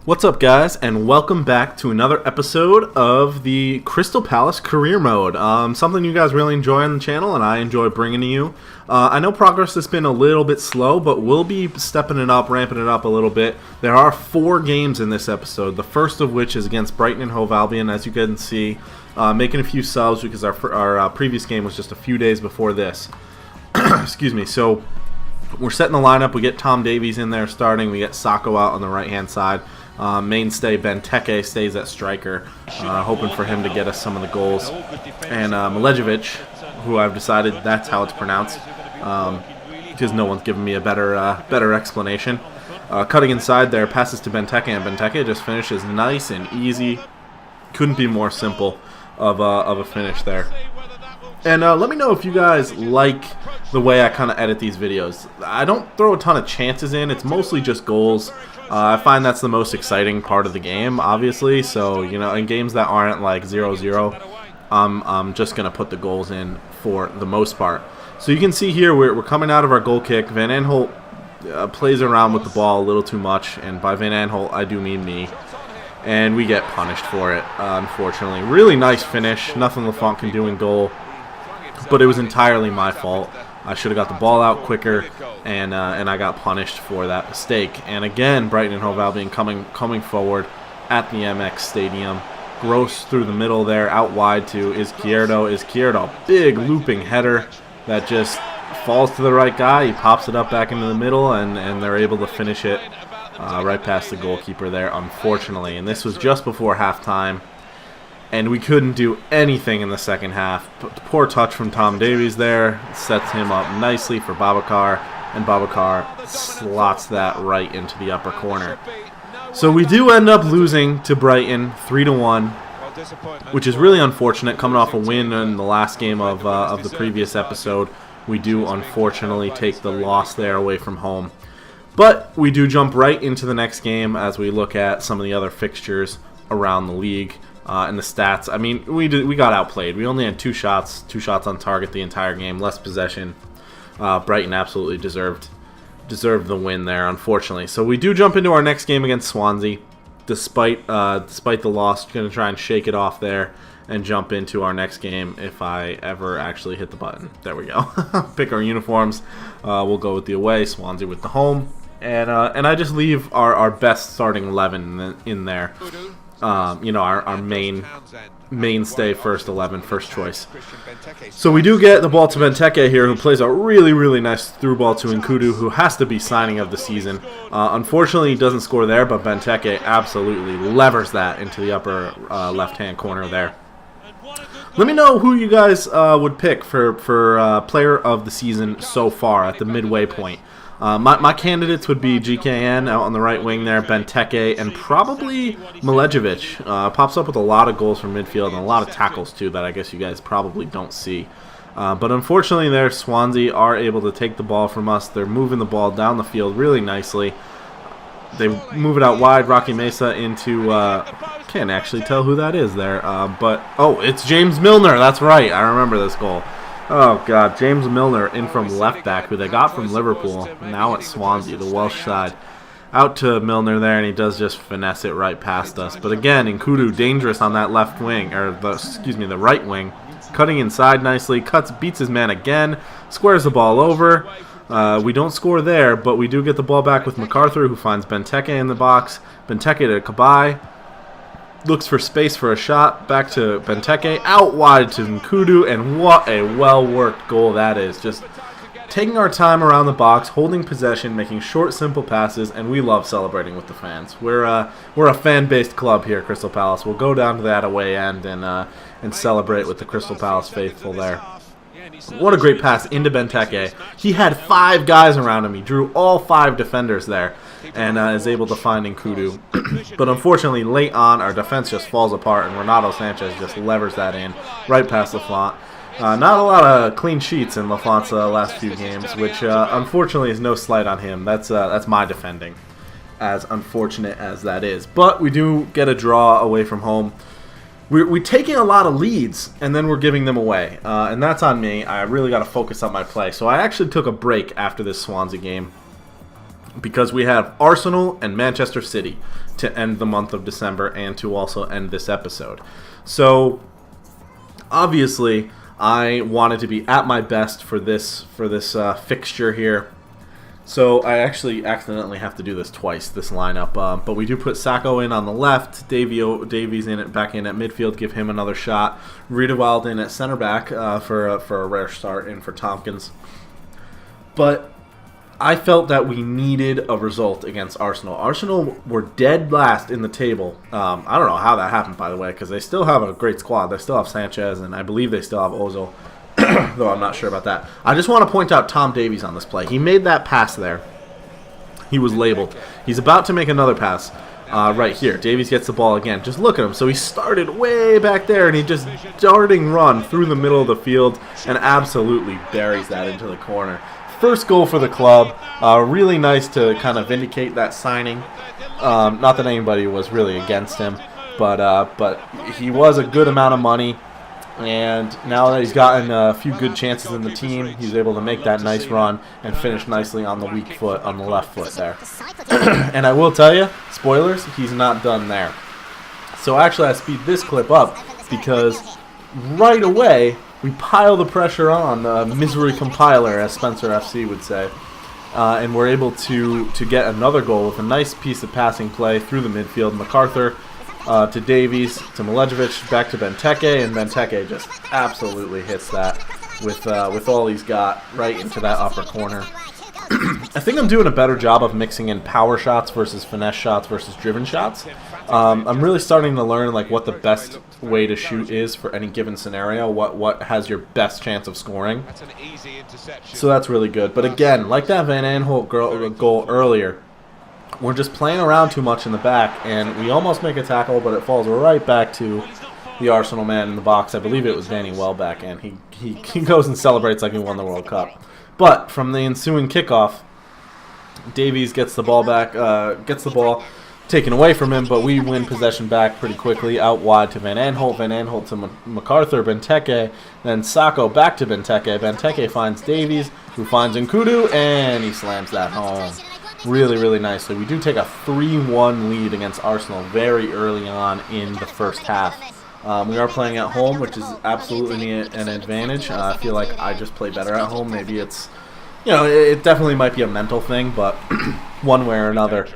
What's up, guys, and welcome back to another episode of the Crystal Palace Career Mode. Something you guys really enjoy on the channel, and I enjoy bringing to you. I know progress has been a little bit slow, but we'll be stepping it up, ramping it up a little bit. There are 4 games in this episode, the first of which is against Brighton and Hove Albion, as you can see. Making a few subs because our previous game was just a few days before this. Excuse me. So we're setting the lineup. We get Tom Davies in there starting. We get Sacco out on the right-hand side. Mainstay Benteke stays at striker, hoping for him to get us some of the goals. And Milejevic, who I've decided that's how it's pronounced, because no one's given me a better explanation. Cutting inside there, passes to Benteke, and Benteke just finishes nice and easy. Couldn't be more simple of a finish there. And let me know if you guys like the way I kind of edit these videos. I don't throw a ton of chances in. It's mostly just goals. I find that's the most exciting part of the game, obviously. So, you know, in games that aren't like 0-0, I'm just going to put the goals in for the most part. So you can see here we're coming out of our goal kick. Van Aanholt plays around with the ball a little too much. And by Van Aanholt, I do mean me. And we get punished for it, unfortunately. Really nice finish. Nothing Lafont can do in goal. But it was entirely my fault. I should have got the ball out quicker, and I got punished for that mistake. And again, Brighton and Hove Albion coming forward at the MX Stadium. Gross through the middle there, out wide to Izquierdo. Big looping header that just falls to the right guy. He pops it up back into the middle, and they're able to finish it right past the goalkeeper there, unfortunately. And this was just before halftime. And we couldn't do anything in the second half. Poor touch from Tom Davies there. Sets him up nicely for Babacar. And Babacar slots that right into the upper corner. So we do end up losing to Brighton 3-1. Which is really unfortunate. Coming off a win in the last game of the previous episode. We do unfortunately take the loss there away from home. But we do jump right into the next game as we look at some of the other fixtures around the league. And the stats, I mean, we got outplayed. We only had two shots on target the entire game, less possession. Brighton absolutely deserved the win there, unfortunately. So we do jump into our next game against Swansea, despite the loss. Going to try and shake it off there and jump into our next game if I ever actually hit the button. There we go. Pick our uniforms. We'll go with the away, Swansea with the home, and I just leave our best starting 11 in there. You know, our mainstay first 11, first choice. So we do get the ball to Benteke here, who plays a really nice through ball to Nkudu, who has to be signing of the season. Unfortunately, he doesn't score there, but Benteke absolutely levers that into the upper left-hand corner there. Let me know who you guys would pick for player of the season so far at the midway point. My candidates would be GKN out on the right wing there, Benteke, and probably Milejevic. Pops up with a lot of goals from midfield and a lot of tackles too that I guess you guys probably don't see. But unfortunately there, Swansea are able to take the ball from us. They're moving the ball down the field really nicely. They move it out wide, Rocky Mesa into, can't actually tell who that is there, but, oh, it's James Milner, that's right, I remember this goal. Oh, God, James Milner in from left back, who they got from Liverpool, now at Swansea, the Welsh side. Out to Milner there, and he does just finesse it right past us. But again, Nkudu dangerous on that left wing, or the right wing. Cutting inside nicely, beats his man again, squares the ball over. We don't score there, but we do get the ball back with MacArthur, who finds Benteke in the box. Benteke to Cabaye. Looks for space for a shot. Back to Benteke. Out wide to Nkudu. And what a well-worked goal that is. Just taking our time around the box, holding possession, making short, simple passes, and we love celebrating with the fans. We're a fan-based club here at Crystal Palace. We'll go down to that away end and celebrate with the Crystal Palace faithful there. What a great pass into Benteke. He had 5 guys around him. He drew all 5 defenders there and is able to find Nkudu. But unfortunately, late on, our defense just falls apart, and Renato Sanchez just levers that in right past Lafont. Not a lot of clean sheets in Lafont's last few games, which unfortunately is no slight on him. That's my defending, as unfortunate as that is. But we do get a draw away from home. We're taking a lot of leads, and then we're giving them away. And that's on me. I really got to focus on my play. So I actually took a break after this Swansea game because we have Arsenal and Manchester City to end the month of December and to also end this episode. So obviously I wanted to be at my best for this fixture here. So I actually accidentally have to do this twice, this lineup. But we do put Sacco in on the left, Davies back in at midfield, give him another shot. Riedewald in at center back for a rare start in for Tompkins. But I felt that we needed a result against Arsenal. Arsenal were dead last in the table. I don't know how that happened, by the way, because they still have a great squad. They still have Sanchez, and I believe they still have Ozil. Though I'm not sure about that. I just want to point out Tom Davies on this play. He made that pass there. He was labeled. He's about to make another pass right here. Davies gets the ball again. Just look at him. So he started way back there, and he just darting run through the middle of the field and absolutely buries that into the corner. First goal for the club. Really nice to kind of vindicate that signing. Not that anybody was really against him, but he was a good amount of money. And now that he's gotten a few good chances in the team, he's able to make that nice run and finish nicely on the weak foot, on the left foot there. And I will tell you, spoilers, he's not done there. So actually I speed this clip up because right away we pile the pressure on the misery compiler, as Spencer FC would say. And we're able to get another goal with a nice piece of passing play through the midfield. MacArthur to Davies, to Milejevic, back to Benteke, and Benteke just absolutely hits that with all he's got right into that upper corner. I think I'm doing a better job of mixing in power shots versus finesse shots versus driven shots. I'm really starting to learn like what the best way to shoot is for any given scenario, what has your best chance of scoring. So that's really good. But again, like that Van Aanholt goal earlier, we're just playing around too much in the back, and we almost make a tackle, but it falls right back to the Arsenal man in the box. I believe it was Danny Welbeck, and he goes and celebrates like he won the World Cup. But from the ensuing kickoff, Davies gets the ball back, gets the ball taken away from him, but we win possession back pretty quickly, out wide to Van Aanholt to MacArthur, Benteke, then Sacco back to Benteke. Benteke finds Davies, who finds Nkudu, and he slams that home. Really, really nicely. We do take a 3-1 lead against Arsenal very early on in the first half. We are playing at home, which is absolutely an advantage. I feel like I just play better at home. Maybe it's, it definitely might be a mental thing, but one way or another,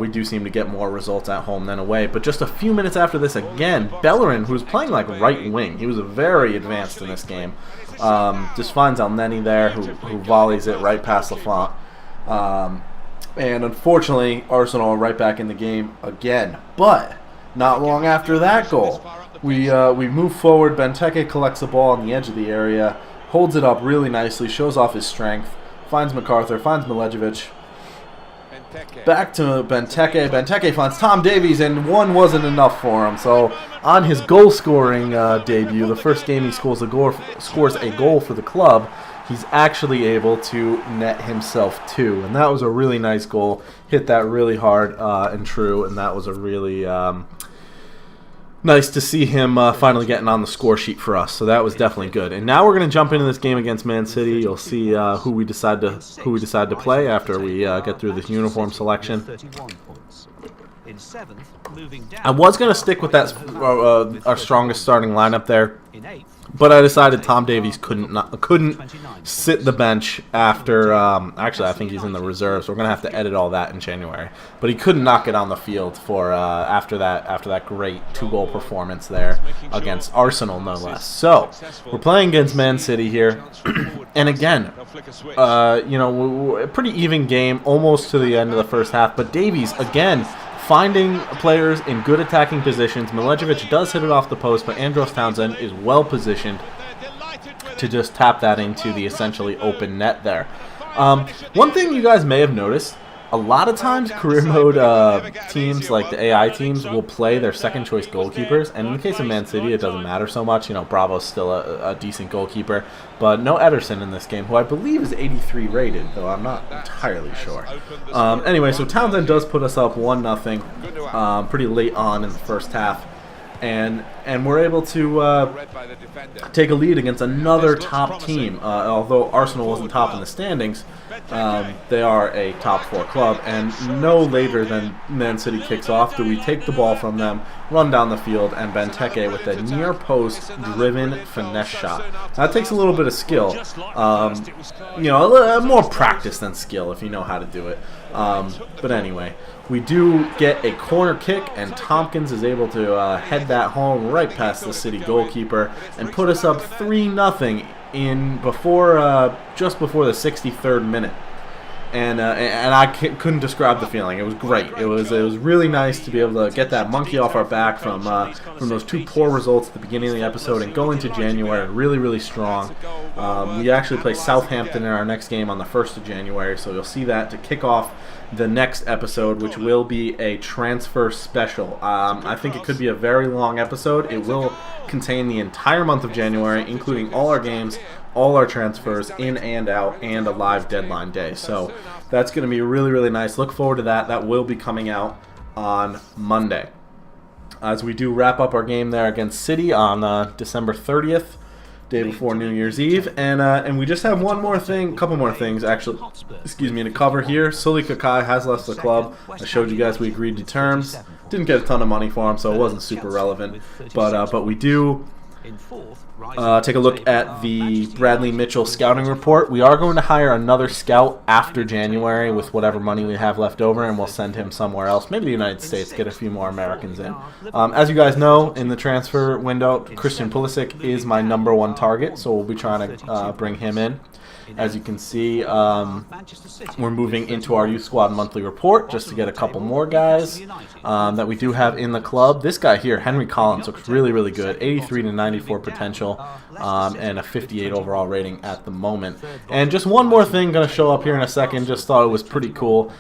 we do seem to get more results at home than away. But just a few minutes after this, again, Bellerin, who's playing like right wing, he was very advanced in this game, just finds Elneny there, who volleys it right past Lafont. And unfortunately, Arsenal are right back in the game again. But not long after that goal, we move forward. Benteke collects the ball on the edge of the area, holds it up really nicely, shows off his strength, finds MacArthur, finds Milejevic. Back to Benteke. Benteke finds Tom Davies, and one wasn't enough for him. So on his goal-scoring debut, the first game he scores a goal for the club, he's actually able to net himself 2. And that was a really nice goal. Hit that really hard and true, and that was a really nice to see him finally getting on the score sheet for us. So that was definitely good. And now we're going to jump into this game against Man City. You'll see who we decide to play after we get through this uniform selection. I was going to stick with that our strongest starting lineup there, but I decided Tom Davies couldn't sit the bench after. Actually, I think he's in the reserves. So we're going to have to edit all that in January. But he couldn't knock it on the field for after that great 2-goal performance there against Arsenal, no less. So we're playing against Man City here, and again, a pretty even game, almost to the end of the first half. But Davies again, finding players in good attacking positions. Milejevic does hit it off the post, but Andros Townsend is well positioned to just tap that into the essentially open net there. One thing you guys may have noticed, a lot of times career mode teams like the AI teams will play their second choice goalkeepers, and in the case of Man City it doesn't matter so much. Bravo's still a decent goalkeeper, but no Ederson in this game, who I believe is 83 rated, though I'm not entirely sure. Anyway, so Townsend does put us up 1-0 pretty late on in the first half, and and we're able to take a lead against another top team. Although Arsenal wasn't top in the standings, they are a top 4 club, and no later than Man City kicks off do we take the ball from them, run down the field, and Benteke with a near post driven finesse shot. That takes a little bit of skill, more practice than skill if you know how to do it. But anyway, we do get a corner kick, and Tompkins is able to head that home right past the City goalkeeper and put us up 3-0 just before the 63rd minute. And I couldn't describe the feeling. It was great. It was really nice to be able to get that monkey off our back from those 2 poor results at the beginning of the episode and go into January really strong. We actually play Southampton in our next game on the 1st of January, so you'll see that to kick off the next episode, which will be a transfer special. I think it could be a very long episode. It will contain the entire month of January, including all our games, all our transfers in and out, and a live deadline day. So that's going to be really nice. Look forward to that. That will be coming out on Monday, as we do wrap up our game there against City on December 30th, day before New Year's Eve. And we just have couple more things actually, to cover here. Sully Kakai has left the club. I showed you guys we agreed to terms. Didn't get a ton of money for him, so it wasn't super relevant. But we do take a look at the Bradley Mitchell scouting report. We are going to hire another scout after January with whatever money we have left over, and we'll send him somewhere else, maybe the United States, get a few more Americans in. As you guys know, in the transfer window, Christian Pulisic is my #1 target, so we'll be trying to bring him in. As you can see, we're moving into our youth squad monthly report just to get a couple more guys that we do have in the club. This guy here, Henry Collins, looks really good. 83 to 94 potential and a 58 overall rating at the moment. And just one more thing going to show up here in a second. Just thought it was pretty cool.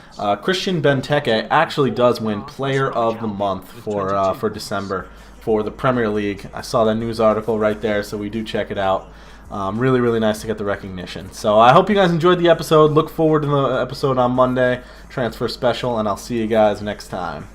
Christian Benteke actually does win Player of the Month for December for the Premier League. I saw that news article right there, so we do check it out. Really nice to get the recognition. So I hope you guys enjoyed the episode. Look forward to the episode on Monday, transfer special, and I'll see you guys next time.